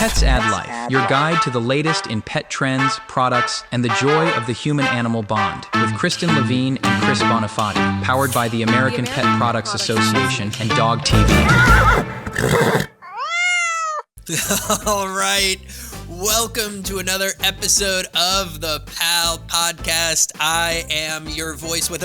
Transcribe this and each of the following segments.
Pets Add Life, your guide to the latest in pet trends, products, and the joy of the human-animal bond, with Kristen Levine and Chris Bonifati, powered by the American Pet Products Association and DOGTV. All right. Welcome to another episode of the PAL podcast. I am your voice with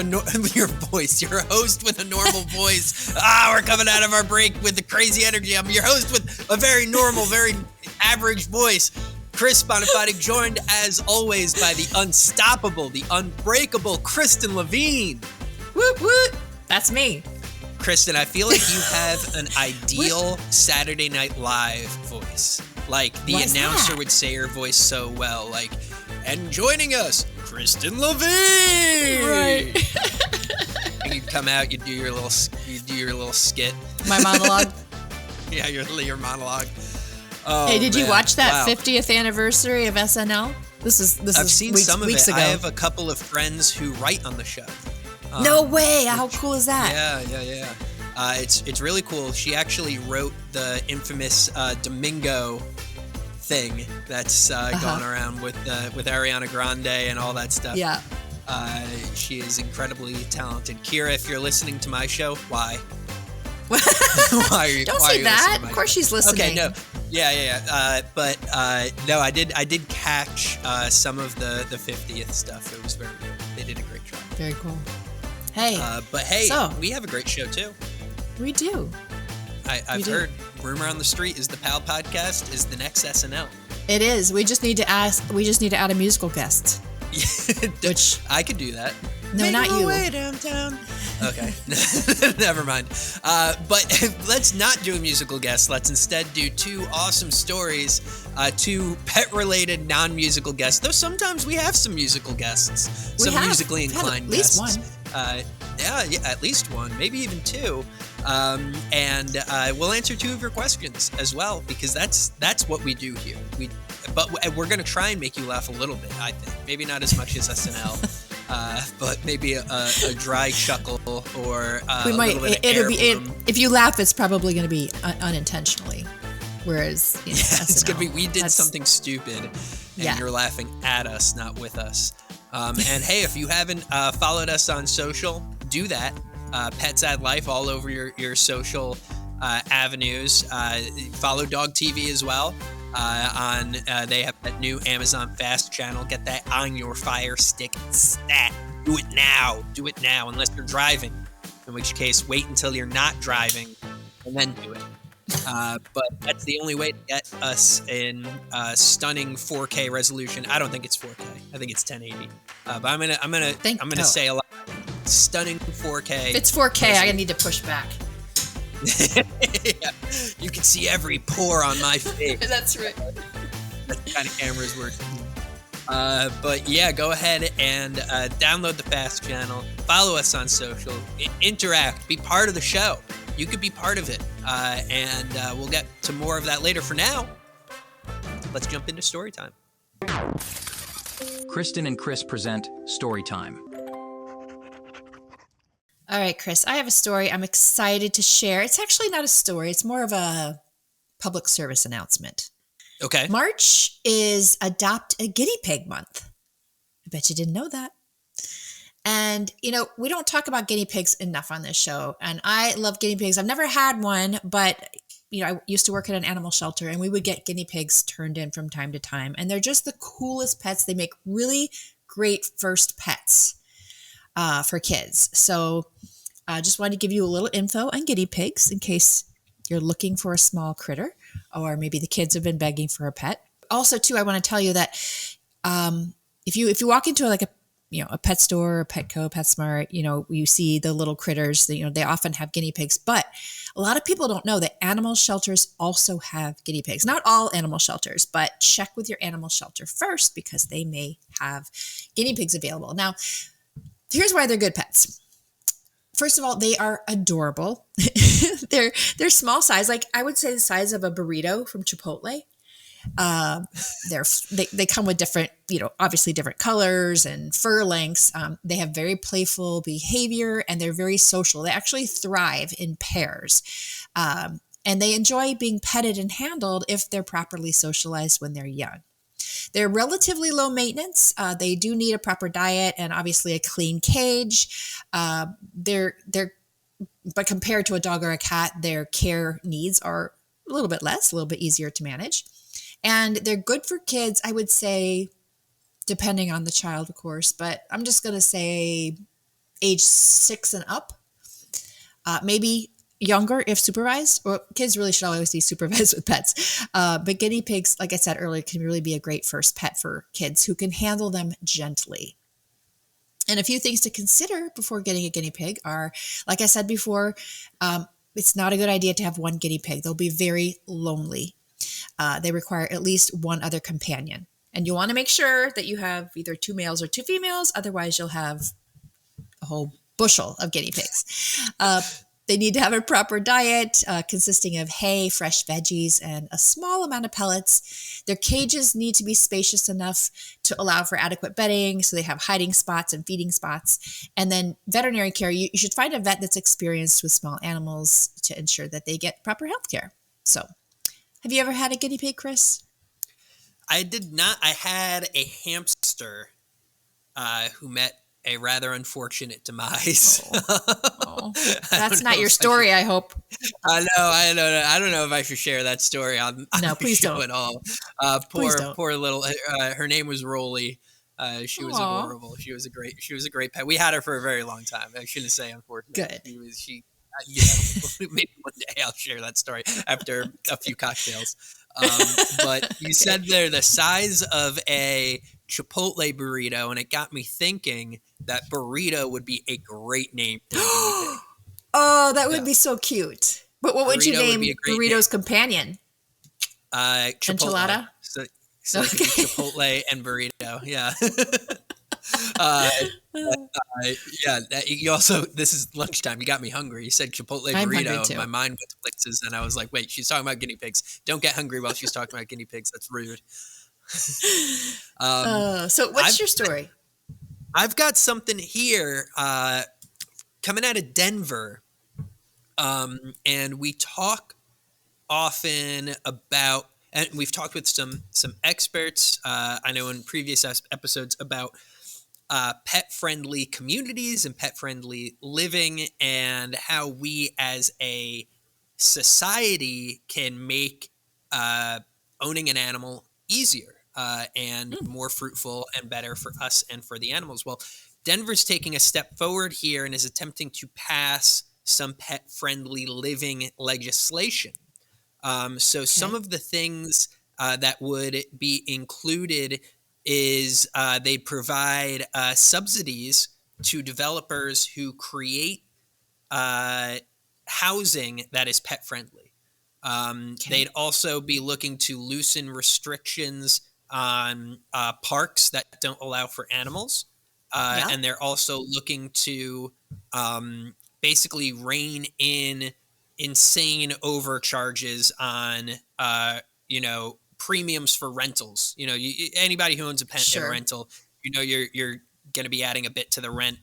your host with a normal voice. We're coming out of our break with the crazy energy. I'm your host with a very normal, very average voice. Chris Bonifati, joined as always by the unstoppable, the unbreakable Kristen Levine. Whoop, whoop. That's me. Kristen, I feel like you have an ideal Saturday Night Live voice. Like the announcer would say her voice so well, like, and joining us, Kristen Levine. Right. And you'd come out, you'd do your little skit. My monologue. Yeah, your monologue. Oh, hey, did you watch that 50th anniversary of SNL? I've seen some of it. Ago. I have a couple of friends who write on the show. No way! How cool is that? Yeah. It's really cool. She actually wrote the infamous Domingo thing that's gone around with Ariana Grande and all that stuff. Yeah. She is incredibly talented. Kira, if you're listening to my show, why? Don't say that. Of course she's listening. Okay, no. Yeah. But no, I did catch some of the 50th stuff. It was very good. They did a great job. Very cool. Hey. But hey, so, we have a great show too. We do. I've heard rumor on the street is the PAL podcast is the next SNL. It is. We just need to add a musical guest. Which I could do that. No, Make not you. Way downtown. Okay. Never mind. But let's not do a musical guest. Let's instead do two awesome stories, two pet-related non-musical guests. Though sometimes we have some musical guests, musically inclined guests. At least one. Yeah, at least one, maybe even two. And we'll answer two of your questions as well, because that's what we do here. But we're going to try and make you laugh a little bit, I think. Maybe not as much as SNL, but maybe a dry chuckle or a little bit of if you laugh, it's probably going to be unintentionally. Whereas, it's going to be, we did something stupid and you're laughing at us, not with us. And hey, if you haven't followed us on social, do that. Pets Add Life all over your social avenues. Follow DOGTV as well. They have that new Amazon Fast channel. Get that on your Fire Stick stat. Do it now, unless you're driving. In which case, wait until you're not driving and then do it. But that's the only way to get us in stunning 4K resolution. I don't think it's 4K. I think it's 1080. But I'm gonna say a lot. Stunning 4K. If it's 4K, I need to push back. Yeah. You can see every pore on my face. That's right. That's the kind of cameras work. But yeah, go ahead and download the Fast channel. Follow us on social. Interact. Be part of the show. You could be part of it. And we'll get to more of that later. For now, let's jump into story time. Kristen and Chris present Storytime. All right, Chris, I have a story I'm excited to share. It's actually not a story. It's more of a public service announcement. Okay. March is Adopt a Guinea Pig Month. I bet you didn't know that. And, we don't talk about guinea pigs enough on this show. And I love guinea pigs. I've never had one, but, I used to work at an animal shelter and we would get guinea pigs turned in from time to time. And they're just the coolest pets. They make really great first pets for kids. So I just wanted to give you a little info on guinea pigs in case you're looking for a small critter, or maybe the kids have been begging for a pet. Also, too, I want to tell you that if you walk into a pet store, Petco, PetSmart, you see the little critters. They often have guinea pigs, but a lot of people don't know that animal shelters also have guinea pigs. Not all animal shelters, but check with your animal shelter first because they may have guinea pigs available. Now, here's why they're good pets. First of all, they are adorable. They're small size, like I would say the size of a burrito from Chipotle. They come with different, obviously different colors and fur lengths. They have very playful behavior and they're very social. They actually thrive in pairs. and they enjoy being petted and handled if they're properly socialized when they're young. They're relatively low maintenance. They do need a proper diet and obviously a clean cage. But compared to a dog or a cat, their care needs are a little bit less, a little bit easier to manage. And they're good for kids, I would say, depending on the child, of course, but I'm just going to say age 6 and up, maybe younger if supervised. Well, kids really should always be supervised with pets. But guinea pigs, like I said earlier, can really be a great first pet for kids who can handle them gently. And a few things to consider before getting a guinea pig are, like I said before, it's not a good idea to have one guinea pig. They'll be very lonely. They require at least one other companion. And you want to make sure that you have either 2 males or 2 females. Otherwise, you'll have a whole bushel of guinea pigs. They need to have a proper diet consisting of hay, fresh veggies, and a small amount of pellets. Their cages need to be spacious enough to allow for adequate bedding, so they have hiding spots and feeding spots. And then veterinary care, you should find a vet that's experienced with small animals to ensure that they get proper health care. So, have you ever had a guinea pig, Chris? I did not. I had a hamster who met a rather unfortunate demise. Oh. That's not your story, I hope. I know. I don't know if I should share that story on no, please the show don't. at all. Poor little. Her name was Rolly. She was adorable. She was a great pet. We had her for a very long time. I shouldn't say unfortunate. Good. Maybe one day I'll share that story after a few cocktails. But you said they're the size of a Chipotle burrito, and it got me thinking that burrito would be a great name for a guinea pig. Oh, that would be so cute. But what would you name Burrito's companion? Chipotle. Enchilada? So okay. Chipotle and burrito. Yeah. You also, this is lunchtime. You got me hungry. You said Chipotle burrito. My mind went to places, and I was like, wait, she's talking about guinea pigs. Don't get hungry while she's talking about guinea pigs. That's rude. So what's your story? I've got something here coming out of Denver. And we talk often about, and we've talked with some experts, I know in previous episodes about pet-friendly communities and pet-friendly living, and how we as a society can make owning an animal easier and more fruitful and better for us and for the animals. Well, Denver's taking a step forward here and is attempting to pass some pet-friendly living legislation. Some of the things that would be included is they provide subsidies to developers who create housing that is pet-friendly. They'd also be looking to loosen restrictions on parks that don't allow for animals. And they're also looking to basically rein in insane overcharges on, premiums for rentals. Anybody who owns a pet in a rental, you're going to be adding a bit to the rent.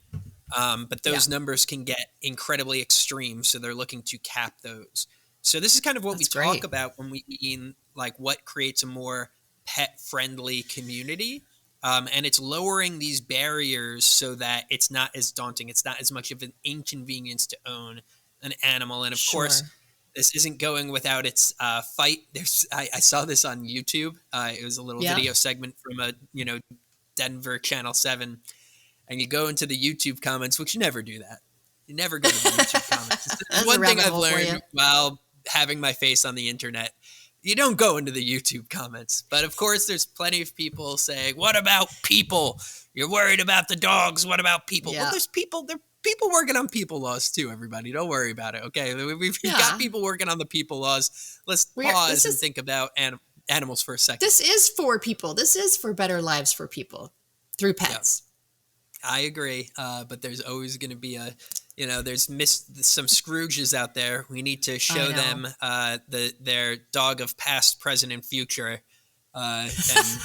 But those numbers can get incredibly extreme. So they're looking to cap those. So this is kind of what we talk about when we mean like what creates a more pet-friendly community. And it's lowering these barriers so that it's not as daunting. It's not as much of an inconvenience to own an animal. And of course, this isn't going without its fight. I saw this on YouTube. It was a little video segment from a Denver Channel 7. And you go into the YouTube comments, which you never do that. You never go to the YouTube comments. One thing I've learned while having my face on the internet. You don't go into the YouTube comments. But of course, there's plenty of people saying, what about people? You're worried about the dogs. What about people? Yeah. Well, there are people working on people laws too, everybody. Don't worry about it, okay? We've got people working on the people laws. Let's pause and think about animals for a second. This is for people. This is for better lives for people through pets. Yeah. I agree, but there's always going to be there's some Scrooges out there. We need to show them their dog of past, present, and future, and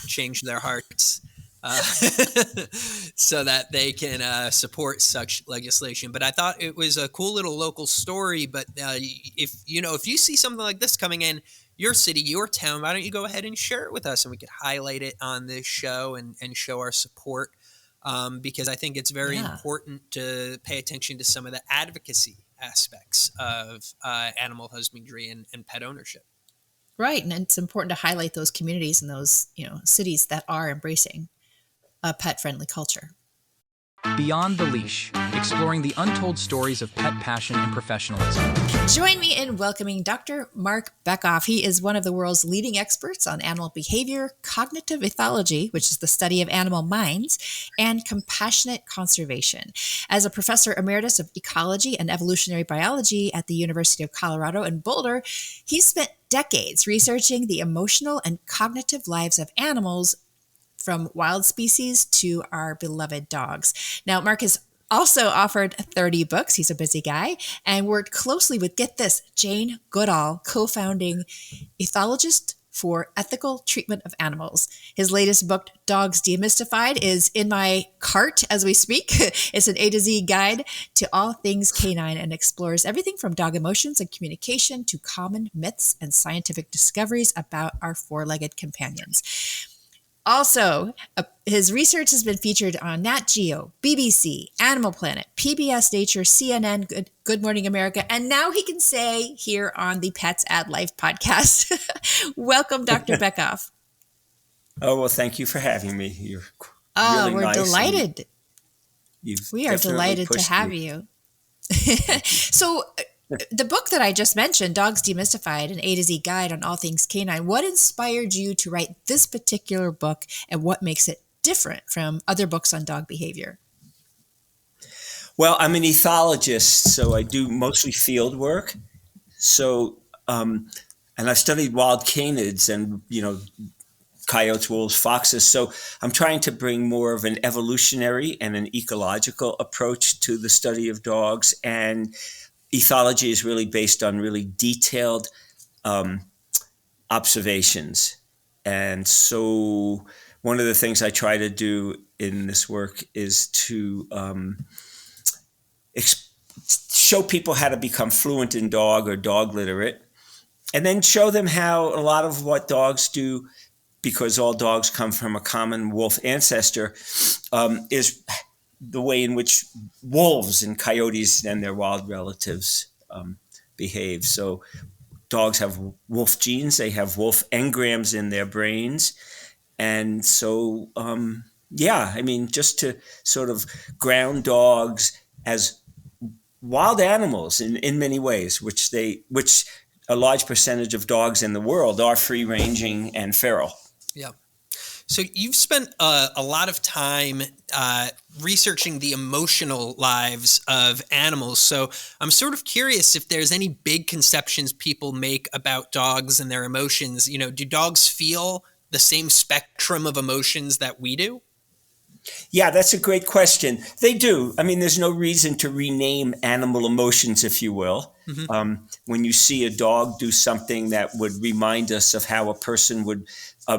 change their hearts. so that they can support such legislation. But I thought it was a cool little local story. But if you see something like this coming in your city, your town, why don't you go ahead and share it with us, and we could highlight it on this show and show our support, because I think it's very important to pay attention to some of the advocacy aspects of animal husbandry and pet ownership. Right. And it's important to highlight those communities and those, cities that are embracing a pet-friendly culture. Beyond the Leash, exploring the untold stories of pet passion and professionalism. Join me in welcoming Dr. Marc Bekoff. He is one of the world's leading experts on animal behavior, cognitive ethology, which is the study of animal minds, and compassionate conservation. As a professor emeritus of ecology and evolutionary biology at the University of Colorado in Boulder, he spent decades researching the emotional and cognitive lives of animals, from wild species to our beloved dogs. Now, Marc has also authored 30 books. He's a busy guy, and worked closely with, get this, Jane Goodall, co-founding ethologist for ethical treatment of animals. His latest book, Dogs Demystified, is in my cart as we speak. It's an A to Z guide to all things canine and explores everything from dog emotions and communication to common myths and scientific discoveries about our four-legged companions. Also, his research has been featured on Nat Geo, BBC, Animal Planet, PBS Nature, CNN, Good Morning America, and now he can say here on the Pets Ad Life podcast. Welcome, Dr. Bekoff. Oh, well, thank you for having me. You're really we're nice, delighted. We are delighted to have me. you. So, the book that I just mentioned, Dogs Demystified, an A to Z guide on all things canine, what inspired you to write this particular book, and what makes it different from other books on dog behavior? Well, I'm an ethologist, so I do mostly field work. So, and I've studied wild canids and, coyotes, wolves, foxes. So I'm trying to bring more of an evolutionary and an ecological approach to the study of dogs. And ethology is really based on really detailed observations. And so one of the things I try to do in this work is to show people how to become fluent in dog or dog literate, and then show them how a lot of what dogs do, because all dogs come from a common wolf ancestor, is the way in which wolves and coyotes and their wild relatives behave. So dogs have wolf genes, they have wolf engrams in their brains. And so, just to sort of ground dogs as wild animals in many ways, which a large percentage of dogs in the world are free-ranging and feral. Yeah. So you've spent a lot of time researching the emotional lives of animals. So I'm sort of curious if there's any big conceptions people make about dogs and their emotions. Do dogs feel the same spectrum of emotions that we do? Yeah, that's a great question. They do. I mean, there's no reason to rename animal emotions, if you will. Mm-hmm. When you see a dog do something that would remind us of how a person would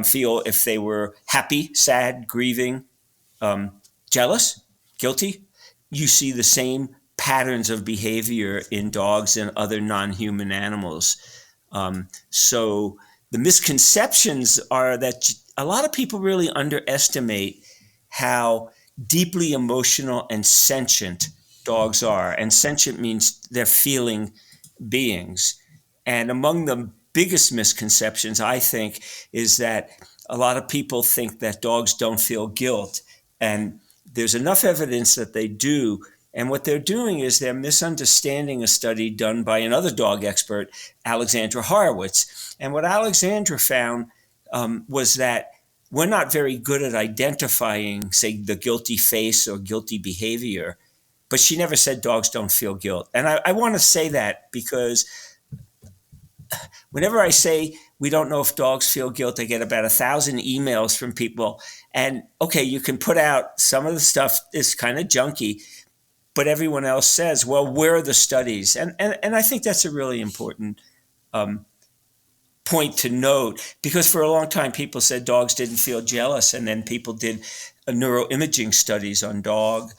feel if they were happy, sad, grieving, jealous, guilty, you see the same patterns of behavior in dogs and other non-human animals. So the misconceptions are that a lot of people really underestimate how deeply emotional and sentient dogs are. And sentient means they're feeling beings. And among the biggest misconceptions, I think, is that a lot of people think that dogs don't feel guilt. And there's enough evidence that they do. And what they're doing is they're misunderstanding a study done by another dog expert, Alexandra Horowitz. And what Alexandra found was that we're not very good at identifying, say, the guilty face or guilty behavior, but she never said dogs don't feel guilt. And I want to say that because whenever I say we don't know if dogs feel guilt, I get about 1,000 emails from people. And okay, you can put out some of the stuff is kind of junky, but everyone else says, well, where are the studies? And I think that's a really important point to note, because for a long time people said dogs didn't feel jealous, and then people did neuroimaging studies on dogs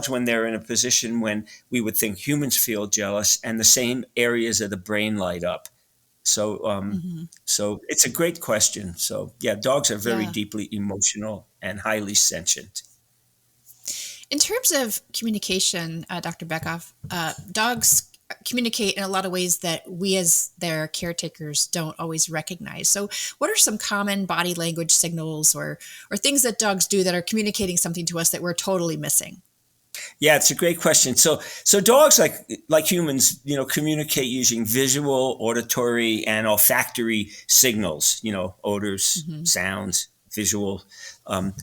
when they're in a position when we would think humans feel jealous, and the same areas of the brain light up. So so it's a great question. So yeah, dogs are very deeply emotional and highly sentient. In terms of communication, Dr. Bekoff, dogs communicate in a lot of ways that we as their caretakers don't always recognize. So what are some common body language signals or things that dogs do that are communicating something to us that we're totally missing? Yeah, it's a great question. So dogs, like humans, communicate using visual, auditory, and olfactory signals, odors, sounds, visual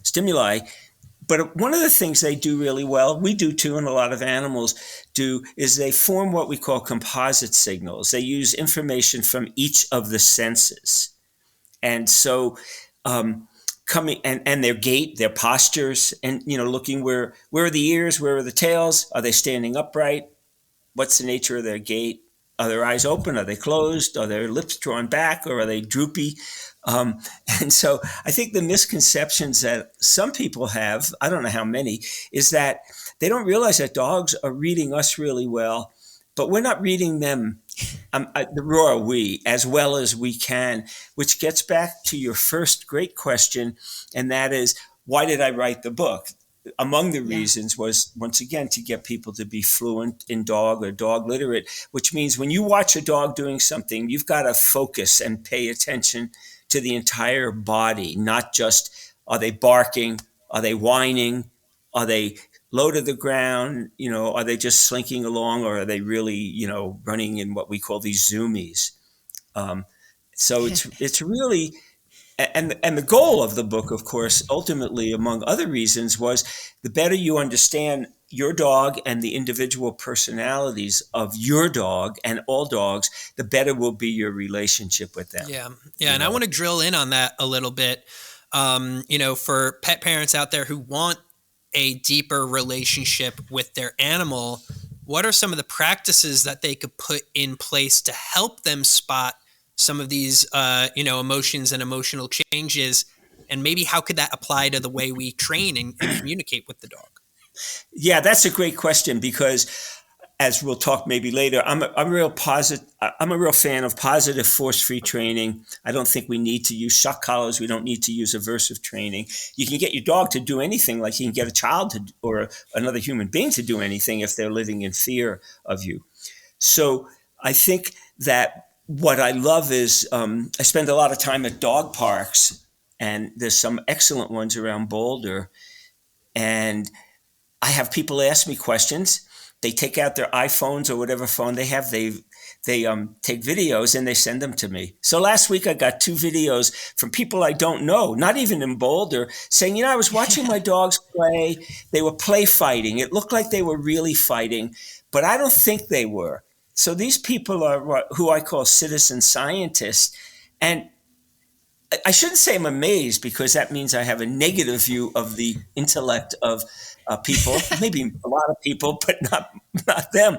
stimuli. But one of the things they do really well, we do too, and a lot of animals do, is they form what we call composite signals. They use information from each of the senses. And so coming and their gait, their postures, and looking where are the ears, where are the tails, are they standing upright, what's the nature of their gait, are their eyes open, are they closed, are their lips drawn back, or are they droopy? And so I think the misconceptions that some people have, I don't know how many, is that they don't realize that dogs are reading us really well, but we're not reading them, nor are we, as well as we can, which gets back to your first great question, and that is, why did I write the book? Among the reasons was, once again, to get people to be fluent in dog or dog literate, which means when you watch a dog doing something, you've got to focus and pay attention to the entire body, not just, are they barking, are they whining, are they low to the ground, are they just slinking along, or are they really, running in what we call these zoomies? So it's really, and the goal of the book, of course, ultimately, among other reasons, was the better you understand your dog and the individual personalities of your dog and all dogs, the better will be your relationship with them. Yeah. And I want to drill in on that a little bit. For pet parents out there who want a deeper relationship with their animal, what are some of the practices that they could put in place to help them spot some of these, emotions and emotional changes? And maybe how could that apply to the way we train and communicate with the dog? Yeah, that's a great question, because as we'll talk maybe later, I'm a real fan of positive force-free training. I don't think we need to use shock collars. We don't need to use aversive training. You can get your dog to do anything, like you can get a child to, or another human being to do anything if they're living in fear of you. So I think that what I love is I spend a lot of time at dog parks, and there's some excellent ones around Boulder, and I have people ask me questions. They take out their iPhones or whatever phone they have. They take videos and they send them to me. So last week I got 2 videos from people I don't know, not even in Boulder, saying, I was watching my dogs play. They were play fighting. It looked like they were really fighting, but I don't think they were. So these people are who I call citizen scientists. And I shouldn't say I'm amazed, because that means I have a negative view of the intellect of people, maybe a lot of people, but not them.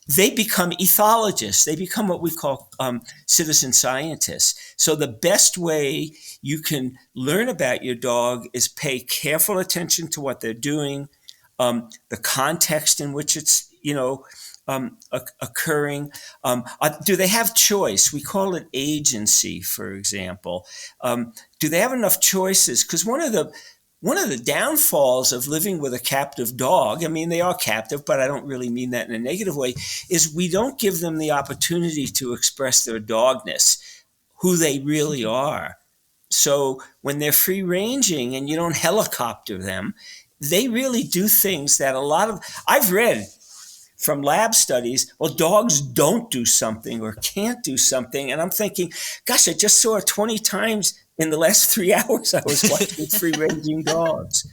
They become ethologists. They become what we call citizen scientists. So the best way you can learn about your dog is pay careful attention to what they're doing, the context in which it's, occurring. Do they have choice? We call it agency, for example. Do they have enough choices? Because one of the downfalls of living with a captive dog, I mean, they are captive, but I don't really mean that in a negative way, is we don't give them the opportunity to express their dogness, who they really are. So when they're free ranging and you don't helicopter them, they really do things that I've read from lab studies, well, dogs don't do something or can't do something. And I'm thinking, gosh, I just saw it 20 times in the last 3 hours I was watching free-ranging dogs.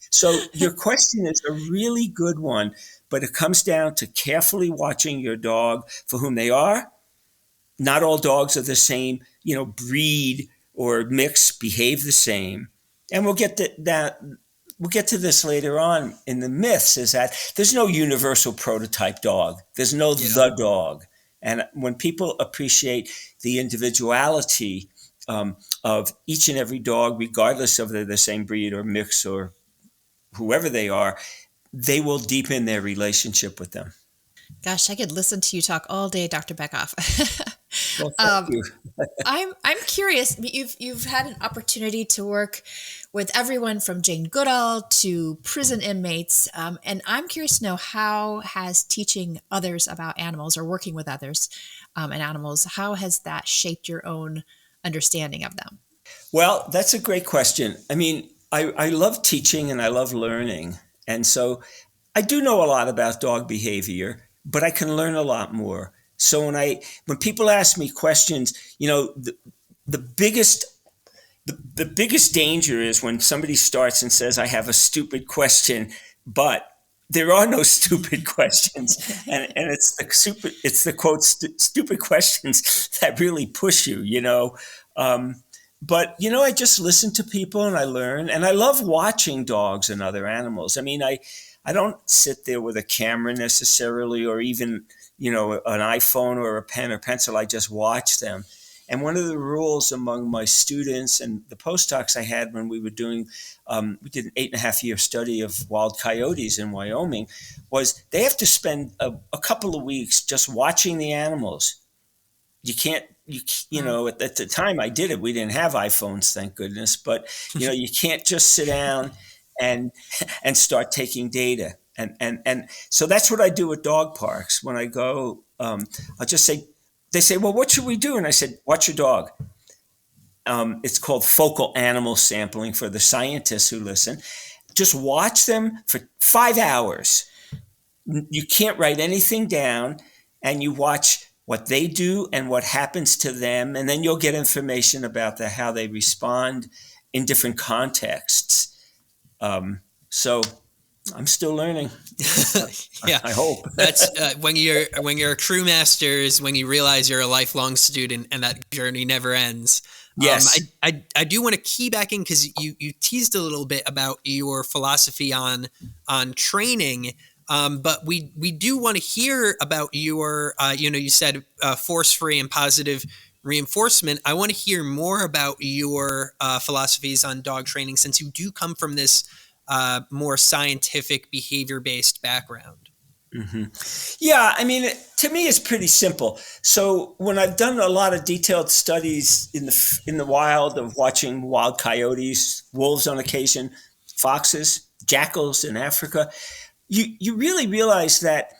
So your question is a really good one, but it comes down to carefully watching your dog for whom they are. Not all dogs are the same, breed or mix, behave the same. And we'll get to that. We'll get to this later on in the myths, is that there's no universal prototype dog. There's no the dog. And when people appreciate the individuality of each and every dog, regardless of they're the same breed or mix or whoever they are, they will deepen their relationship with them. Gosh, I could listen to you talk all day, Dr. Bekoff. Well, thank you. I'm curious. You've had an opportunity to work with everyone from Jane Goodall to prison inmates, and I'm curious to know, how has teaching others about animals or working with others and animals, how has that shaped your own understanding of them? Well, that's a great question. I mean, I love teaching and I love learning, and so I do know a lot about dog behavior, but I can learn a lot more. So when people ask me questions, the biggest danger is when somebody starts and says, I have a stupid question, but there are no stupid questions. And it's the quote, stupid questions that really push you, But, I just listen to people and I learn, and I love watching dogs and other animals. I mean, I don't sit there with a camera necessarily, or even, an iPhone or a pen or pencil. I just watch them. And one of the rules among my students and the postdocs I had when we were doing, we did an 8.5-year study of wild coyotes in Wyoming, was they have to spend a couple of weeks just watching the animals. You can't, at the time I did it, we didn't have iPhones, thank goodness. But, you can't just sit down and start taking data. And so that's what I do at dog parks. When I go, I'll just say, they say, well, what should we do? And I said, watch your dog. It's called focal animal sampling for the scientists who listen. Just watch them for 5 hours. You can't write anything down, and you watch what they do and what happens to them. And then you'll get information about how they respond in different contexts. So I'm still learning. Yeah, I hope. That's when you're a crew master, is when you realize you're a lifelong student and that journey never ends. Yes. I do want to key back in, because you teased a little bit about your philosophy on training. But we do want to hear about your, you said force-free and positive reinforcement. I want to hear more about your philosophies on dog training, since you do come from this more scientific, behavior-based background. Mm-hmm. Yeah, I mean, to me, it's pretty simple. So when I've done a lot of detailed studies in the wild of watching wild coyotes, wolves on occasion, foxes, jackals in Africa, you really realize that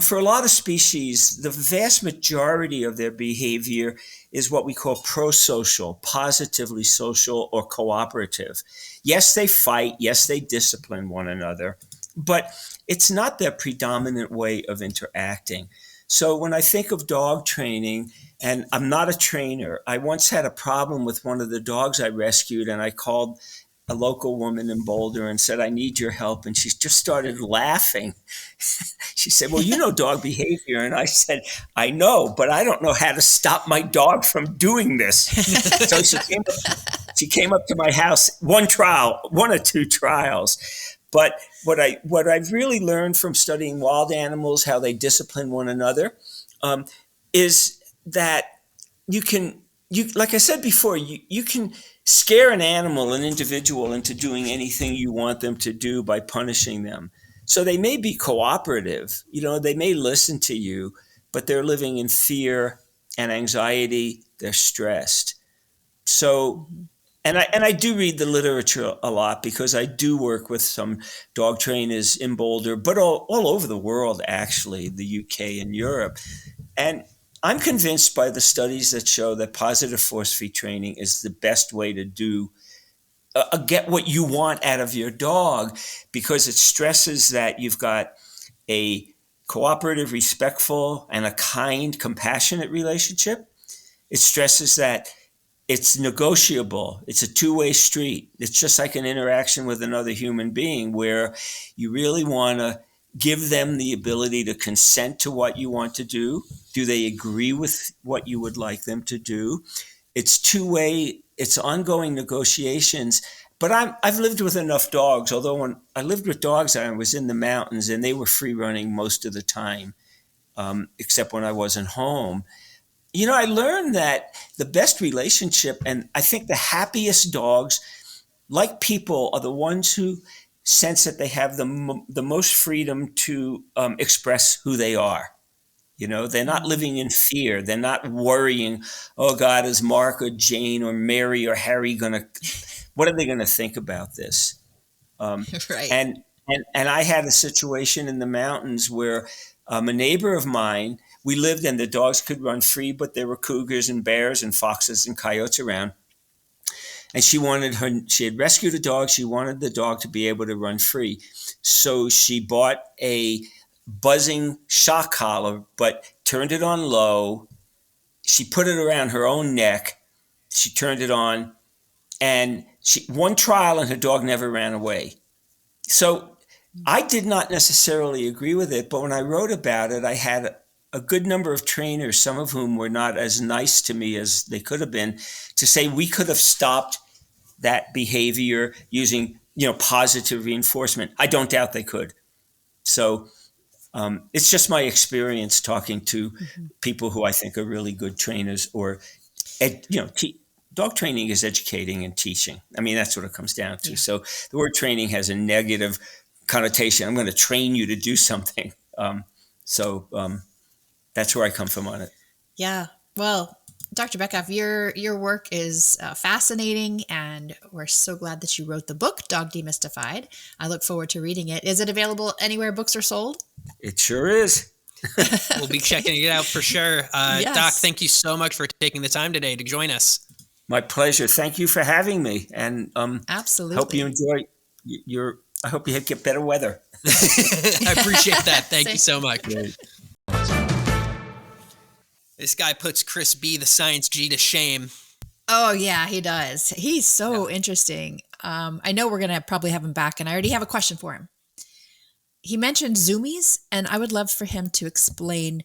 for a lot of species, the vast majority of their behavior is what we call pro-social, positively social, or cooperative. Yes, they fight. Yes, they discipline one another, but it's not their predominant way of interacting. So when I think of dog training, and I'm not a trainer, I once had a problem with one of the dogs I rescued, and I called a local woman in Boulder and said, I need your help. And she just started laughing. She said, well, you know dog behavior. And I said, I know, but I don't know how to stop my dog from doing this. So she came up to my house, one or two trials. But what I've really learned from studying wild animals, how they discipline one another, is that like I said before, you can scare an individual into doing anything you want them to do by punishing them. So they may be cooperative, they may listen to you, but they're living in fear and anxiety. They're stressed. So, and I do read the literature a lot, because I do work with some dog trainers in Boulder, but all over the world, actually, the UK and Europe. And I'm convinced by the studies that show that positive force-free training is the best way to get what you want out of your dog, because it stresses that you've got a cooperative, respectful, and a kind, compassionate relationship. It stresses that it's negotiable. It's a two-way street. It's just like an interaction with another human being, where you really want to give them the ability to consent to what you want to do. Do they agree with what you would like them to do? It's two-way. It's ongoing negotiations. But I've lived with enough dogs, although when I lived with dogs, I was in the mountains and they were free running most of the time. except when I wasn't home. I learned that the best relationship, and I think the happiest dogs, like people, are the ones who sense that they have the most freedom to express who they are. They're not living in fear. They're not worrying, oh God, is Mark or Jane or Mary or Harry what are they going to think about this? Right. And I had a situation in the mountains where a neighbor of mine, we lived and the dogs could run free, but there were cougars and bears and foxes and coyotes around. And she had rescued a dog. She wanted the dog to be able to run free. So she bought a buzzing shock collar, but turned it on low. She put it around her own neck. She turned it on, and one trial and her dog never ran away. So I did not necessarily agree with it, but when I wrote about it, I had a good number of trainers, some of whom were not as nice to me as they could have been, to say we could have stopped that behavior using, positive reinforcement. I don't doubt they could. So it's just my experience talking to people who I think are really good trainers, or, dog training is educating and teaching. I mean, that's what it comes down to. Yeah. So the word training has a negative connotation. I'm going to train you to do something. That's where I come from on it. Yeah. Well, Dr. Bekoff, your work is fascinating, and we're so glad that you wrote the book, Dog Demystified. I look forward to reading it. Is it available anywhere books are sold? It sure is. We'll be checking it out for sure. Yes. Doc, thank you so much for taking the time today to join us. My pleasure. Thank you for having me. And absolutely. Hope you enjoy I hope you get better weather. I appreciate that. Thank you so much. Great. This guy puts Chris B, the Science G, to shame. Oh, yeah, he does. He's so interesting. I know we're going to probably have him back, and I already have a question for him. He mentioned zoomies, and I would love for him to explain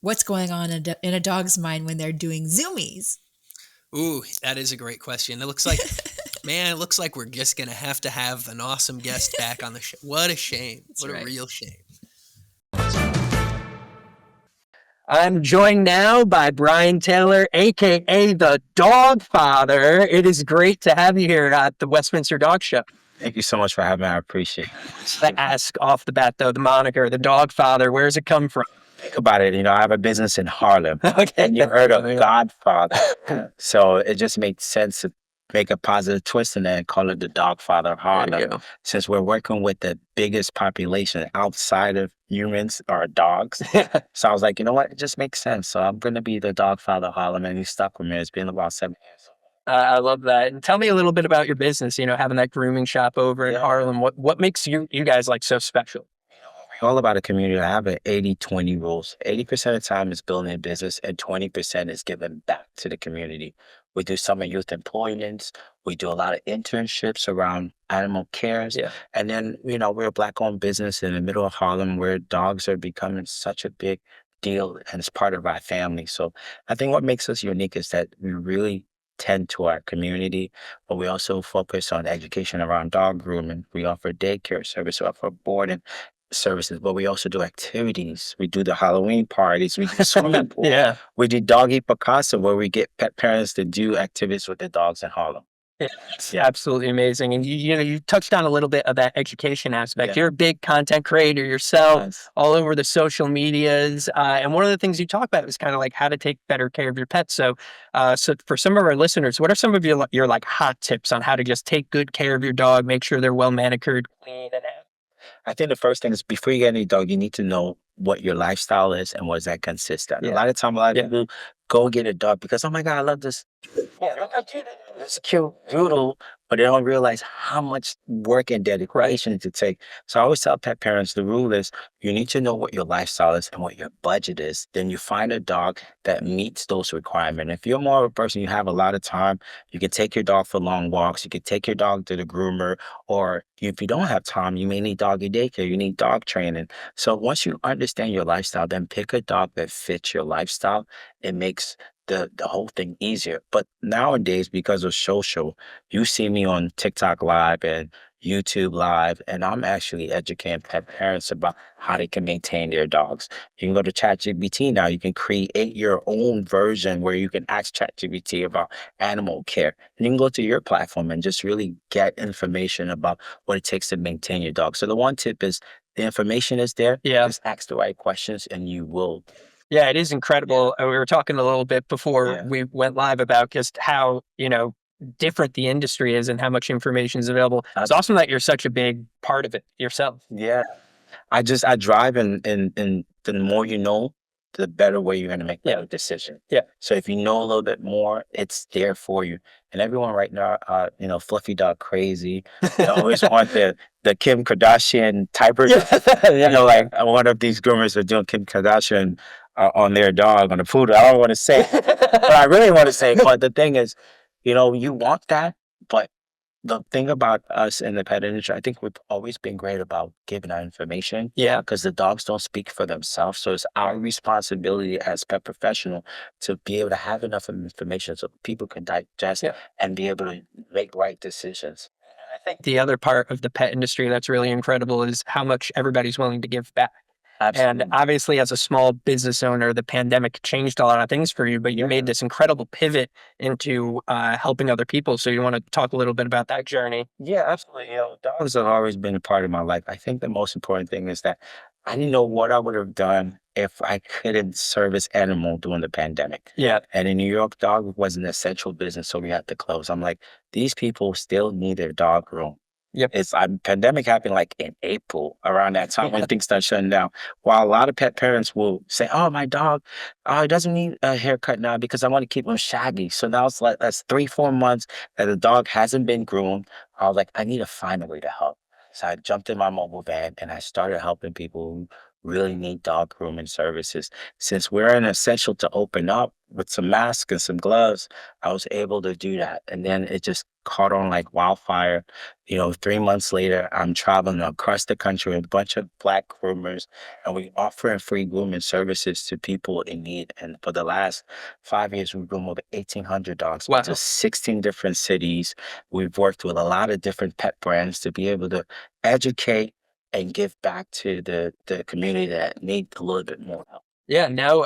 what's going on in a dog's mind when they're doing zoomies. Ooh, that is a great question. It looks like, man, we're just going to have an awesome guest back on the show. What a shame. That's what a real shame. I'm joined now by Brian Taylor, a.k.a. the Dogfather. It is great to have you here at the Westminster Dog Show. Thank you so much for having me. I appreciate it. I ask off the bat, though, the moniker, the Dogfather, where does it come from? Think about it. I have a business in Harlem. Okay. And you heard of Godfather. So it just made sense to make a positive twist and then call it the Dogfather of Harlem. Since we're working with the biggest population outside of humans are dogs. So I was like, you know what? It just makes sense. So I'm going to be the Dogfather of Harlem, and he stuck with me. It's been about 7 years. I love that. And tell me a little bit about your business, having that grooming shop over in Harlem. What makes you guys so special? We're all about a community. I have an 80-20 rules. 80% of the time is building a business, and 20% is giving back to the community. We do summer youth employments. We do a lot of internships around animal cares. Yeah. And then, we're a Black-owned business in the middle of Harlem where dogs are becoming such a big deal, and it's part of our family. So I think what makes us unique is that we really tend to our community, but we also focus on education around dog grooming. We offer daycare service, we offer boarding services, but we also do activities. We do the Halloween parties, we do swimming pool. Yeah. We do Doggy Picasso, where we get pet parents to do activities with their dogs in Harlem. Yeah, it's absolutely amazing. And you touched on a little bit of that education aspect. Yeah. You're a big content creator yourself, Yes. all over the social medias. And one of the things you talk about is kind of like how to take better care of your pets. So for some of our listeners, what are some of your hot tips on how to just take good care of your dog, make sure they're well manicured, clean, and I think the first thing is before you get any dog, you need to know what your lifestyle is and what does that consist of. Yeah. A lot of times, people go get a dog because, oh my God, I love this. Yeah, look how cute it is. It's cute, doodle, but they don't realize how much work and dedication it take. So I always tell pet parents, the rule is you need to know what your lifestyle is and what your budget is. Then you find a dog that meets those requirements. If you're more of a person, you have a lot of time, you can take your dog for long walks, you can take your dog to the groomer, or if you don't have time, you may need doggy daycare, you need dog training. So once you understand your lifestyle, then pick a dog that fits your lifestyle. It makes the whole thing easier. But nowadays, because of social, you see me on TikTok Live and YouTube Live, and I'm actually educating pet parents about how they can maintain their dogs. You can go to ChatGPT now. You can create your own version where you can ask ChatGPT about animal care. And you can go to your platform and just really get information about what it takes to maintain your dog. So the one tip is the information is there. Yeah. Just ask the right questions and you will. Yeah, it is incredible. We were talking a little bit before Yeah. we went live about just how, different the industry is and how much information is available. It's awesome that you're such a big part of it yourself. Yeah. I drive and the more you know, the better way you're going to make that decision. Yeah. So if you know a little bit more, it's there for you. And everyone right now, fluffy dog crazy. They always want the Kim Kardashian type of, like one of these groomers are doing Kim Kardashian on their dog, on the poodle. I don't want to say, but I really want to say, but the thing is, you want that, but the thing about us in the pet industry, I think we've always been great about giving that information. Yeah. Because the dogs don't speak for themselves. So it's our responsibility as pet professional to be able to have enough information so people can digest and be able to make right decisions. I think the other part of the pet industry that's really incredible is how much everybody's willing to give back. Absolutely. And obviously, as a small business owner, the pandemic changed a lot of things for you, but you made this incredible pivot into helping other people. So you want to talk a little bit about that journey? Yeah, absolutely. Dogs have always been a part of my life. I think the most important thing is that I didn't know what I would have done if I couldn't service animal during the pandemic. Yeah. And in New York, dog was an essential business, so we had to close. I'm like, these people still need their dog room. Yep. Pandemic happened like in April, around that time when things start shutting down. While a lot of pet parents will say, "Oh, my dog, it doesn't need a haircut now because I want to keep him shaggy." So now it's like that's 3-4 months that the dog hasn't been groomed. I was like, I need to find a way to help. So I jumped in my mobile van and I started helping people who really need dog grooming services. Since we're an essential to open up with some masks and some gloves, I was able to do that. And then it just caught on like wildfire. 3 months later, I'm traveling across the country with a bunch of Black groomers, and we offering free grooming services to people in need. And for the last 5 years, we've groomed over 1,800 dogs Wow. to 16 different cities. We've worked with a lot of different pet brands to be able to educate and give back to the community that need a little bit more help. Yeah, now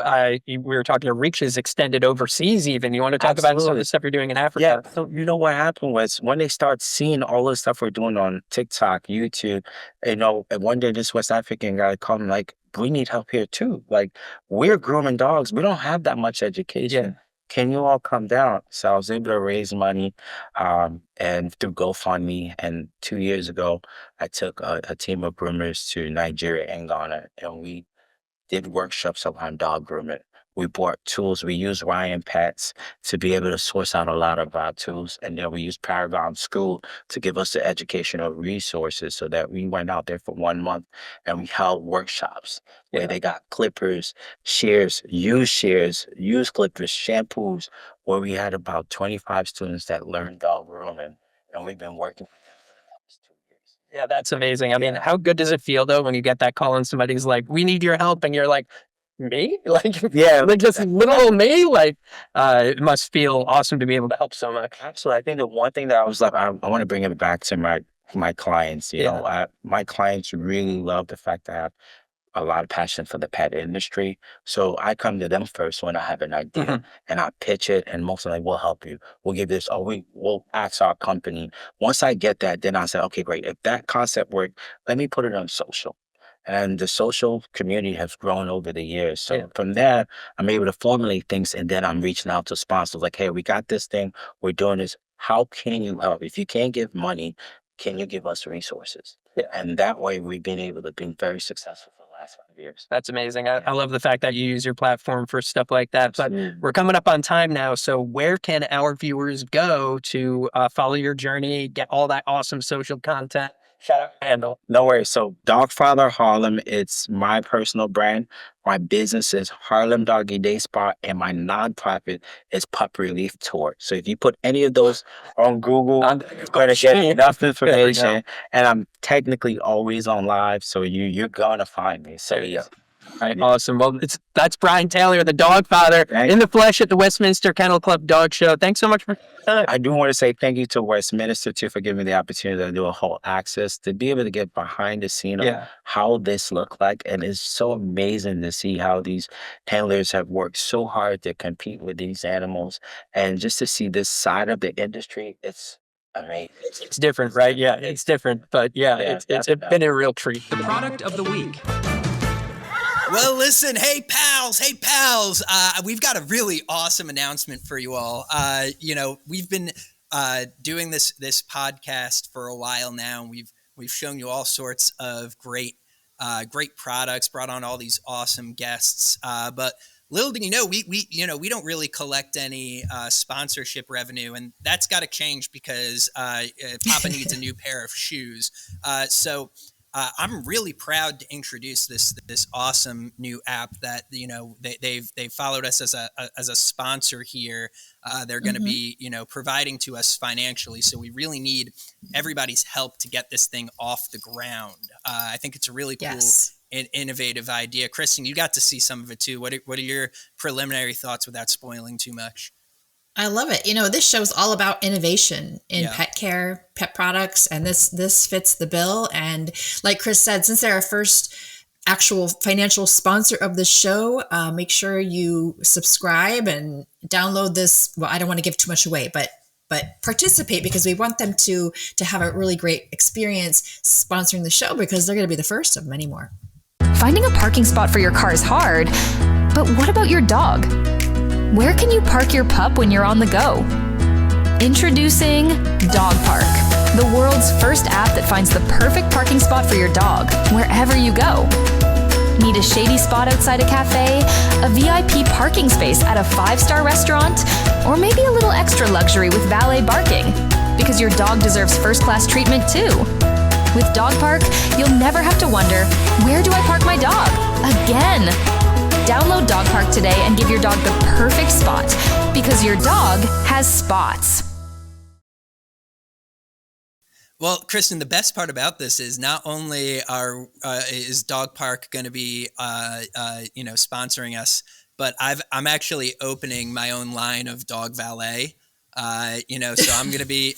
we were talking to reaches extended overseas even. You want to talk about some of the stuff you're doing in Africa? Yeah, so what happened was when they start seeing all the stuff we're doing on TikTok, YouTube, and one day this West African guy called me like, we need help here too. Like, we're grooming dogs. We don't have that much education. Yeah. Can you all come down? So I was able to raise money and through GoFundMe. And 2 years ago, I took a team of groomers to Nigeria and Ghana, and we did workshops on dog grooming. We bought tools. We used Ryan Pets to be able to source out a lot of our tools. And then we used Paragon School to give us the educational resources so that we went out there for 1 month and we held workshops where they got clippers, shears, used clippers, shampoos, where we had about 25 students that learned dog grooming. And we've been working with them for the last 2 years. Yeah, that's amazing. I mean, how good does it feel though when you get that call and somebody's like, "We need your help," and you're like, "Me?" Like, like just little me. Like, it must feel awesome to be able to help so much. Absolutely. I think the one thing that I was like, I want to bring it back to my clients. My clients really love the fact that I have a lot of passion for the pet industry. So I come to them first when I have an idea and I pitch it, and most of them, we'll help you. We'll give this, or we'll ask our company. Once I get that, then I say, okay, great. If that concept worked, let me put it on social. And the social community has grown over the years. So from there, I'm able to formulate things, and then I'm reaching out to sponsors like, hey, we got this thing, we're doing this. How can you help? If you can't give money, can you give us resources? And that way we've been able to be very successful for the last 5 years. That's amazing. I love the fact that you use your platform for stuff like that. But we're coming up on time now. So where can our viewers go to follow your journey, get all that awesome social content? Shout out handle. No worries. So Dogfather of Harlem, it's my personal brand. My business is Harlem Doggy Day Spa, and my nonprofit is Pup Relief Tour. So if you put any of those on Google, you're going to get enough information. And I'm technically always on live, so you're going to find me. So yeah. Right, awesome. Well, that's Brian Taylor, the Dogfather, in the flesh at the Westminster Kennel Club Dog Show. Thanks so much for I do want to say thank you to Westminster too for giving me the opportunity to do a whole access to be able to get behind the scene of how this looked like. And it's so amazing to see how these handlers have worked so hard to compete with these animals. And just to see this side of the industry, it's amazing. It's different, right? Yeah, it's different. But it's been a real treat. The product of the week. Well, listen, hey pals, we've got a really awesome announcement for you all. We've been doing this podcast for a while now, and we've shown you all sorts of great products, brought on all these awesome guests. But little do you know, we don't really collect any sponsorship revenue, and that's got to change because Papa needs a new pair of shoes. So I'm really proud to introduce this awesome new app that they've followed us as a sponsor here. They're going to be providing to us financially, so we really need everybody's help to get this thing off the ground. I think it's a really cool and innovative idea. Kristen, you got to see some of it too. What are your preliminary thoughts without spoiling too much? I love it. This show's all about innovation in pet care, pet products, and this fits the bill. And like Chris said, since they're our first actual financial sponsor of the show, make sure you subscribe and download this. Well, I don't want to give too much away, but participate, because we want them to have a really great experience sponsoring the show, because they're going to be the first of many more. Finding a parking spot for your car is hard, but what about your dog? Where can you park your pup when you're on the go? Introducing Dog Park, the world's first app that finds the perfect parking spot for your dog wherever you go. Need a shady spot outside a cafe, a VIP parking space at a 5-star restaurant, or maybe a little extra luxury with valet barking? Because your dog deserves first-class treatment too. With Dog Park, you'll never have to wonder, where do I park my dog? Again. Download Dog Park today and give your dog the perfect spot, because your dog has spots. Well, Kristen, the best part about this is not only is Dog Park going to be sponsoring us, but I'm actually opening my own line of dog valet. So I'm going to be,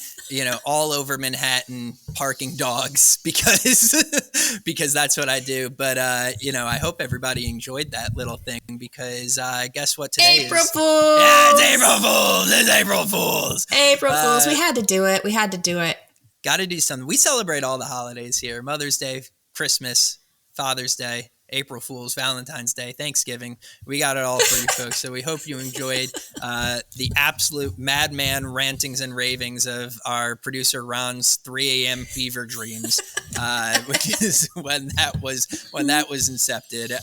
all over Manhattan parking dogs because that's what I do. But, I hope everybody enjoyed that little thing, because guess what today is? April Fools! Yeah, it's April Fools! It's April Fools! April Fools. We had to do it. Got to do something. We celebrate all the holidays here. Mother's Day, Christmas, Father's Day, April Fools, Valentine's Day, Thanksgiving. We got it all for you folks. So we hope you enjoyed the absolute madman rantings and ravings of our producer Ron's 3 a.m. fever dreams, which is when that was incepted.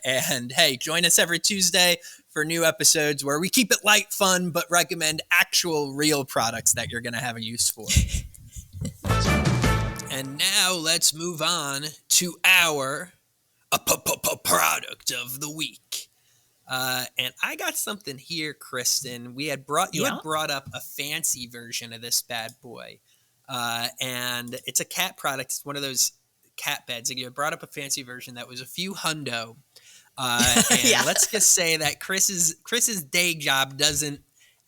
And hey, join us every Tuesday for new episodes where we keep it light, fun, but recommend actual real products that you're going to have a use for. And now let's move on to our product of the week. And I got something here, Kristen. You had brought up a fancy version of this bad boy. And it's a cat product. It's one of those cat beds. You brought up a fancy version that was a few hundo. And let's just say that Chris's day job doesn't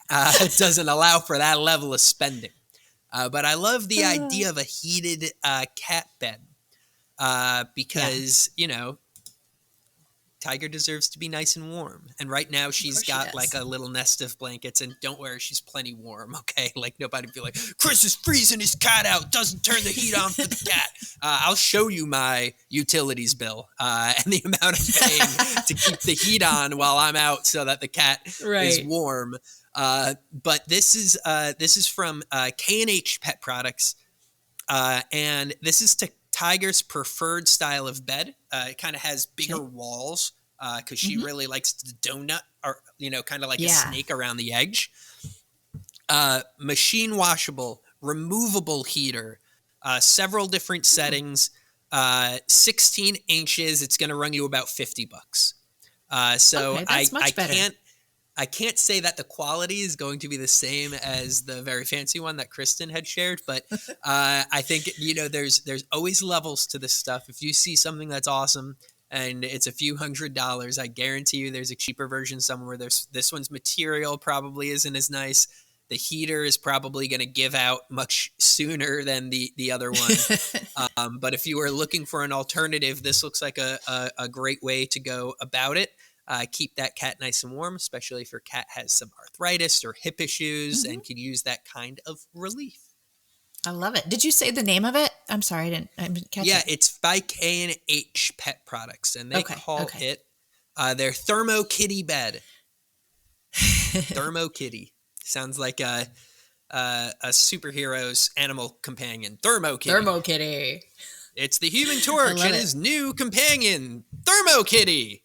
allow for that level of spending. But I love the idea of a heated cat bed. Because, Tiger deserves to be nice and warm. And right now she's got like a little nest of blankets, and don't worry, she's plenty warm. Okay. Like nobody be like, Chris is freezing his cat out. Doesn't turn the heat on for the cat. I'll show you my utilities bill, and the amount of paying to keep the heat on while I'm out so that the cat is warm. But this is from K&H Pet Products. And this is to Tiger's preferred style of bed. It kind of has bigger walls because she really likes the donut, or kind of like a snake around the edge. Machine washable, removable heater, several different settings, 16 inches. It's going to run you about $50. So that's much better. I can't say that the quality is going to be the same as the very fancy one that Kristen had shared, but I think there's always levels to this stuff. If you see something that's awesome and it's a few $100s. I guarantee you there's a cheaper version somewhere. This one's material probably isn't as nice. The heater is probably going to give out much sooner than the other one. But if you are looking for an alternative, this looks like a great way to go about it. Keep that cat nice and warm, especially if your cat has some arthritis or hip issues and could use that kind of relief. I love it. Did you say the name of it? I'm sorry, I didn't catch it. Yeah, it's by K&H Pet Products, and they call it their Thermo Kitty bed. Thermo Kitty. Sounds like a superhero's animal companion. Thermo Kitty. Thermo Kitty. It's the Human Torch and his new companion, Thermo Kitty.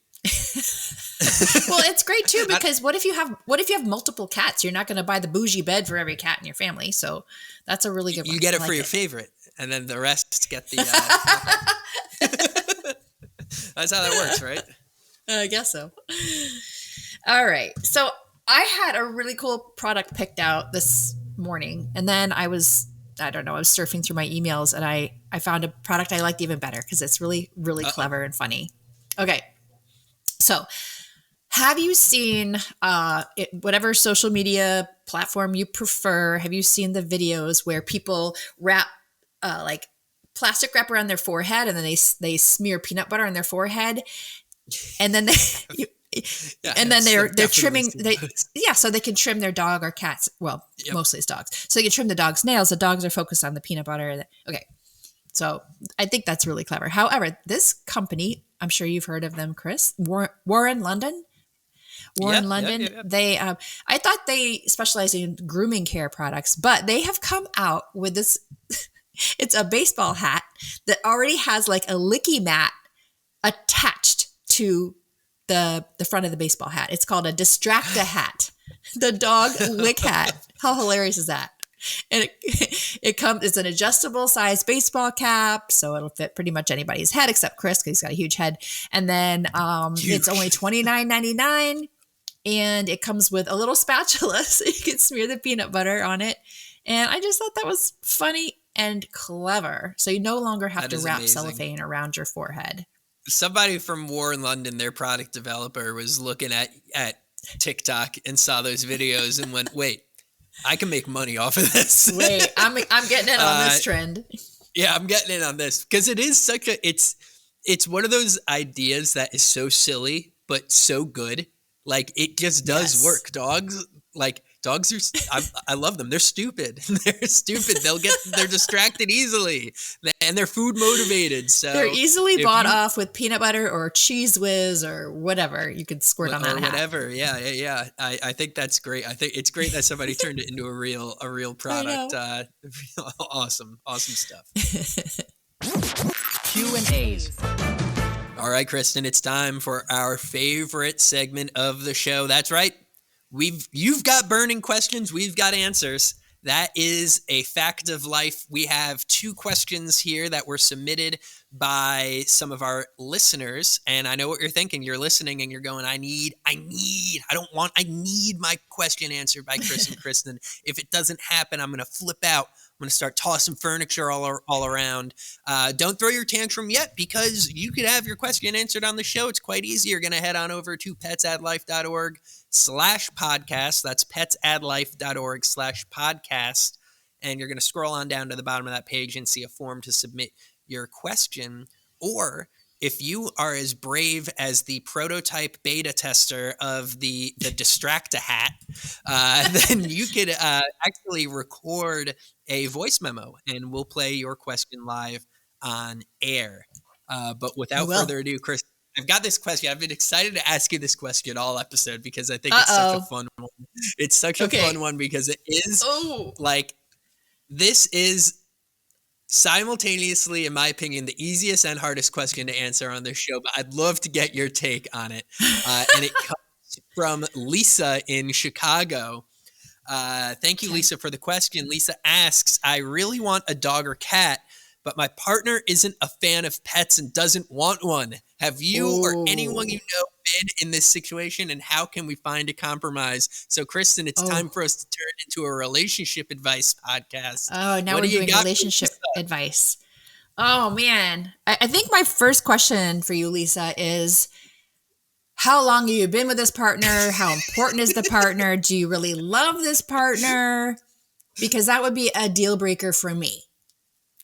Well, it's great too, because what if you have multiple cats? You're not going to buy the bougie bed for every cat in your family. So that's a really good one. You get it for your favorite, and then the rest get the... That's how that works, right? I guess so. All right. So I had a really cool product picked out this morning, and then I was surfing through my emails, and I found a product I liked even better because it's really, really clever and funny. Okay. So have you seen whatever social media platform you prefer? Have you seen the videos where people wrap like plastic wrap around their forehead, and then they smear peanut butter on their forehead, and then they're trimming so they can trim their dog or cats. Well, mostly it's dogs. So they can trim the dog's nails. The dogs are focused on the peanut butter. Okay. So I think that's really clever. However, this company, I'm sure you've heard of them, Chris, Warren London. They, I thought they specialize in grooming care products, but they have come out with this. It's a baseball hat that already has like a licky mat attached to the front of the baseball hat. It's called a Distracta hat, the dog lick hat. How hilarious is that? And it's an adjustable size baseball cap, so it'll fit pretty much anybody's head except Chris, because he's got a huge head. And then it's only $29.99, and it comes with a little spatula so you can smear the peanut butter on it. And I just thought that was funny and clever. So you no longer have to wrap cellophane around your forehead. Somebody from Warren London, their product developer, was looking at TikTok and saw those videos and went, wait, I can make money off of this. Wait, I'm getting in on this trend. Yeah, I'm getting in on this because it is it's one of those ideas that is so silly but so good. Like it just does work. Dogs are. I love them. They're stupid. They're stupid. They're distracted easily, and they're food motivated. So they're easily bought off with peanut butter or Cheese Whiz or whatever you could squirt on that hat. Whatever. Yeah. I think that's great. I think it's great that somebody turned it into a real product. Awesome stuff. Q&As. All right, Kristen, it's time for our favorite segment of the show. That's right. You've got burning questions. We've got answers. That is a fact of life. We have 2 questions here that were submitted by some of our listeners. And I know what you're thinking. You're listening and you're going, I need my question answered by Chris and Kristen. If it doesn't happen, I'm going to flip out. I'm going to start tossing furniture all around. Don't throw your tantrum yet, because you could have your question answered on the show. It's quite easy. You're going to head on over to petsadlife.org/podcast. That's petsadlife.org/podcast. And you're going to scroll on down to the bottom of that page and see a form to submit your question. Or if you are as brave as the prototype beta tester of the Distracta hat, then you could actually record a voice memo and we'll play your question live on air. But without further ado, Chris, I've got this question. I've been excited to ask you this question all episode because I think it's such a fun one. It's such a fun one because it is this is simultaneously, in my opinion, the easiest and hardest question to answer on this show, but I'd love to get your take on it. And it comes from Lisa in Chicago. Thank you, Lisa, for the question. Lisa asks, I really want a dog or cat, but my partner isn't a fan of pets and doesn't want one. Have you or anyone you know been in this situation, and how can we find a compromise? So, Kristen, it's time for us to turn into a relationship advice podcast. Oh, now we're doing relationship advice. Oh man. I think my first question for you, Lisa, is how long have you been with this partner? How important is the partner? Do you really love this partner? Because that would be a deal breaker for me.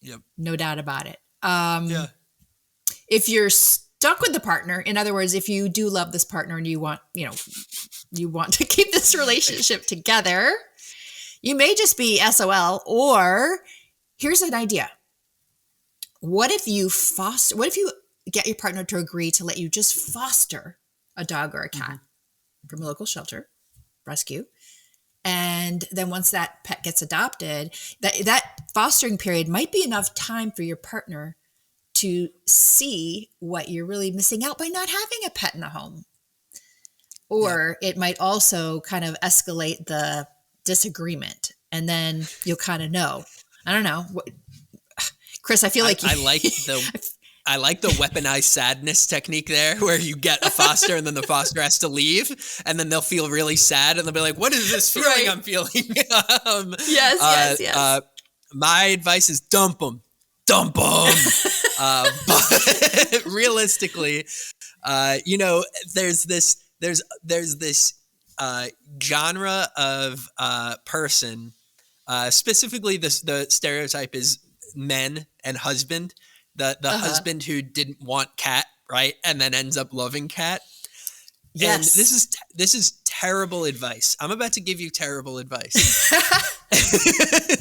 Yep. No doubt about it. Yeah. If you're stuck with the partner, in other words, if you do love this partner and you want to keep this relationship together, you may just be SOL. Or here's an idea. What if you get your partner to agree to let you just foster a dog or a cat from a local shelter, rescue? And then once that pet gets adopted, that fostering period might be enough time for your partner to see what you're really missing out by not having a pet in the home. Or it might also kind of escalate the disagreement, and then you'll kind of know. I don't know. Chris, I feel like I like the weaponized sadness technique there, where you get a foster and then the foster has to leave, and then they'll feel really sad and they'll be like, what is this feeling I'm feeling? Yes. My advice is dump them. But realistically, there's this genre of person, specifically the stereotype is men and husband. The husband who didn't want cat, right? And then ends up loving cat. Yes. And this is terrible advice. I'm about to give you terrible advice.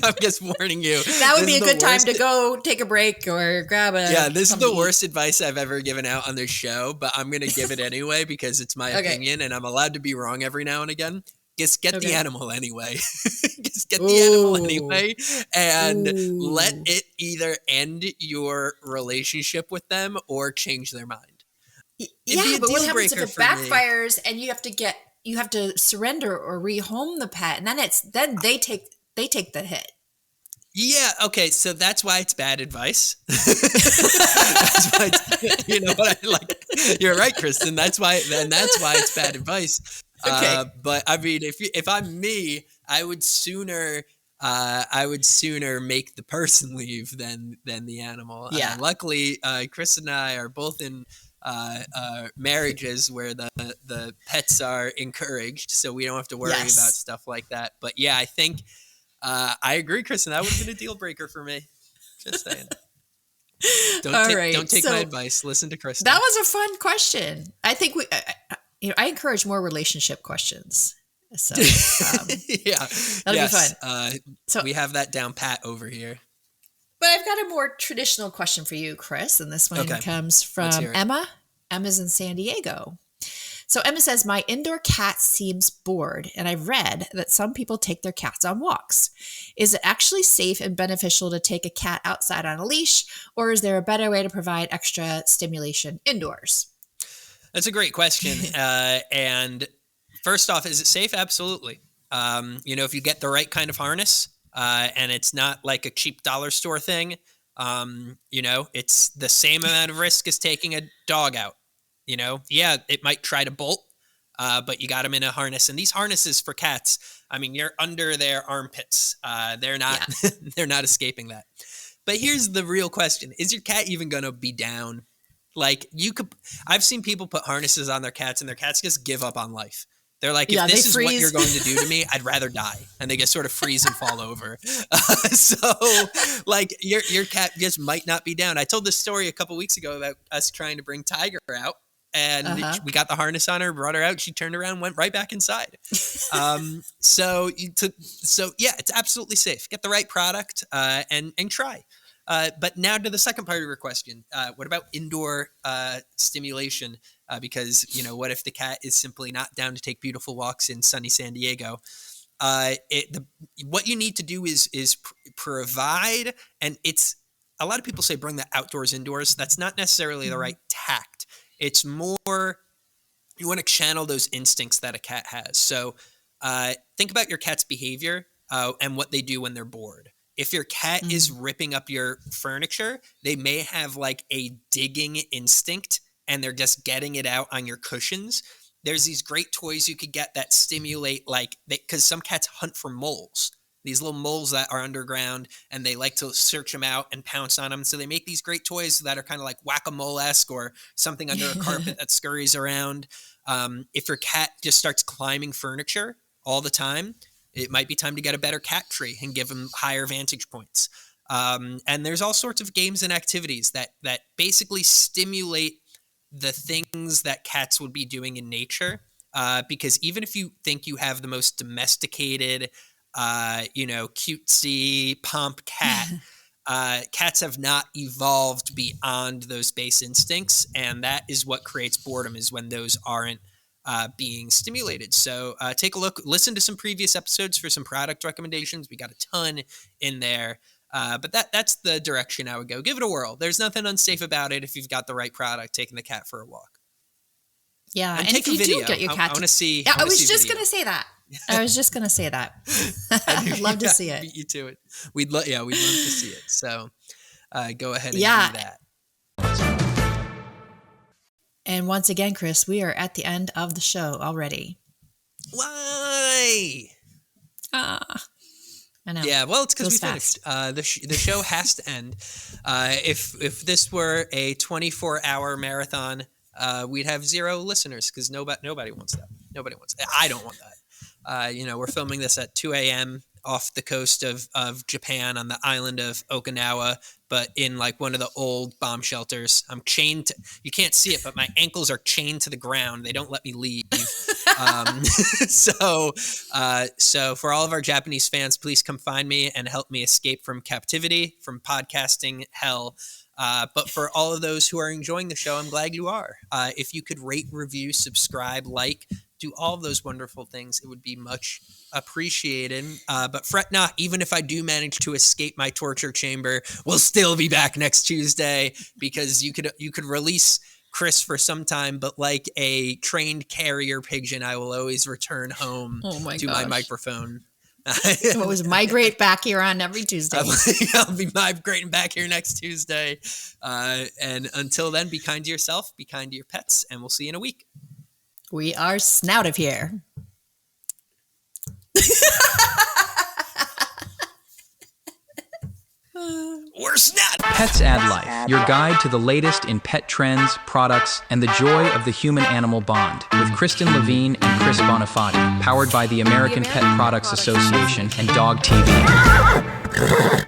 I'm just warning you. That would be a good time to go take a break or grab a... Yeah, this is the worst advice I've ever given out on this show, but I'm going to give it anyway because it's my opinion and I'm allowed to be wrong every now and again. Just get the animal anyway. Just get the animal anyway and let it either end your relationship with them or change their mind. Yeah, but what happens if it backfires and you have to surrender or rehome the pet, and then they take the hit. Yeah, okay, so that's why it's bad advice. That's why you know what I like. You're right, Kristen. That's why it's bad advice. Okay. But I mean, if I'm me, I would sooner make the person leave than the animal. Yeah. Luckily, Chris and I are both in marriages where the pets are encouraged, so we don't have to worry about stuff like that. But yeah, I think I agree, Kristen. That would have been a deal breaker for me. Just saying. Don't take my advice. Listen to Kristen. That was a fun question. I think I encourage more relationship questions. So yeah, that'll be fun. So we have that down pat over here. But I've got a more traditional question for you, Chris, and this one comes from Emma. Emma's in San Diego. So Emma says, my indoor cat seems bored, and I've read that some people take their cats on walks. Is it actually safe and beneficial to take a cat outside on a leash, or is there a better way to provide extra stimulation indoors? That's a great question. And first off, is it safe? Absolutely. If you get the right kind of harness, and it's not like a cheap dollar store thing, it's the same amount of risk as taking a dog out. It might try to bolt, but you got them in a harness. And these harnesses for cats, I mean, you're under their armpits. They're not, they're not escaping that. But here's the real question. Is your cat even going to be down? Like I've seen people put harnesses on their cats and their cats just give up on life. They're like, if this is what you're going to do to me, I'd rather die. And they just sort of freeze and fall over. So like your cat just might not be down. I told this story a couple weeks ago about us trying to bring Tiger out. And we got the harness on her, brought her out. She turned around, went right back inside. So it's absolutely safe. Get the right product and try. But now to the second part of your question. What about indoor stimulation? Because, what if the cat is simply not down to take beautiful walks in sunny San Diego? What you need to do is provide, and it's a lot of people say bring the outdoors indoors. That's not necessarily the right tact. It's more you want to channel those instincts that a cat has. So think about your cat's behavior and what they do when they're bored. If your cat is ripping up your furniture, they may have like a digging instinct and they're just getting it out on your cushions. There's these great toys you could get that stimulate because some cats hunt for moles. these little moles that are underground, and they like to search them out and pounce on them. So they make these great toys that are kind of like whack-a-mole-esque, or something under a carpet that scurries around. If your cat just starts climbing furniture all the time, it might be time to get a better cat tree and give them higher vantage points. And there's all sorts of games and activities that basically stimulate the things that cats would be doing in nature. Because even if you think you have the most domesticated, cutesy pomp cat, cats have not evolved beyond those base instincts. And that is what creates boredom, is when those aren't being stimulated. So take a look, listen to some previous episodes for some product recommendations. We got a ton in there. But that's the direction I would go. Give it a whirl. There's nothing unsafe about it if you've got the right product, taking the cat for a walk. Yeah. And take if you a video. do get your cat, I want to see. Yeah, I was just going to say that. I'd love to see it. Beat you to it. We'd love to see it. So go ahead and do that. And once again, Chris, we are at the end of the show already. Why? I know. Yeah, well, it's because we finished. The show has to end. If this were a 24-hour marathon, we'd have 0 listeners, because nobody wants that. Nobody wants that. I don't want that. We're filming this at 2 a.m. off the coast of Japan on the island of Okinawa, but in like one of the old bomb shelters. I'm chained to, you can't see it, but my ankles are chained to the ground. They don't let me leave. So for all of our Japanese fans, please come find me and help me escape from captivity, from podcasting hell. But for all of those who are enjoying the show, I'm glad you are. If you could rate, review, subscribe, like, do all of those wonderful things, it would be much appreciated. But fret not, even if I do manage to escape my torture chamber, we'll still be back next Tuesday, because you could release Chris for some time, but like a trained carrier pigeon, I will always return home to my microphone. What was migrate back here on every Tuesday. I'll be migrating back here next Tuesday. And until then, be kind to yourself, be kind to your pets, and we'll see you in a week. We are snout of here. We're snout. Pets Add Life, your guide to the latest in pet trends, products, and the joy of the human-animal bond, with Kristen Levine and Chris Bonifati, powered by the American Pet Products Association and DOGTV.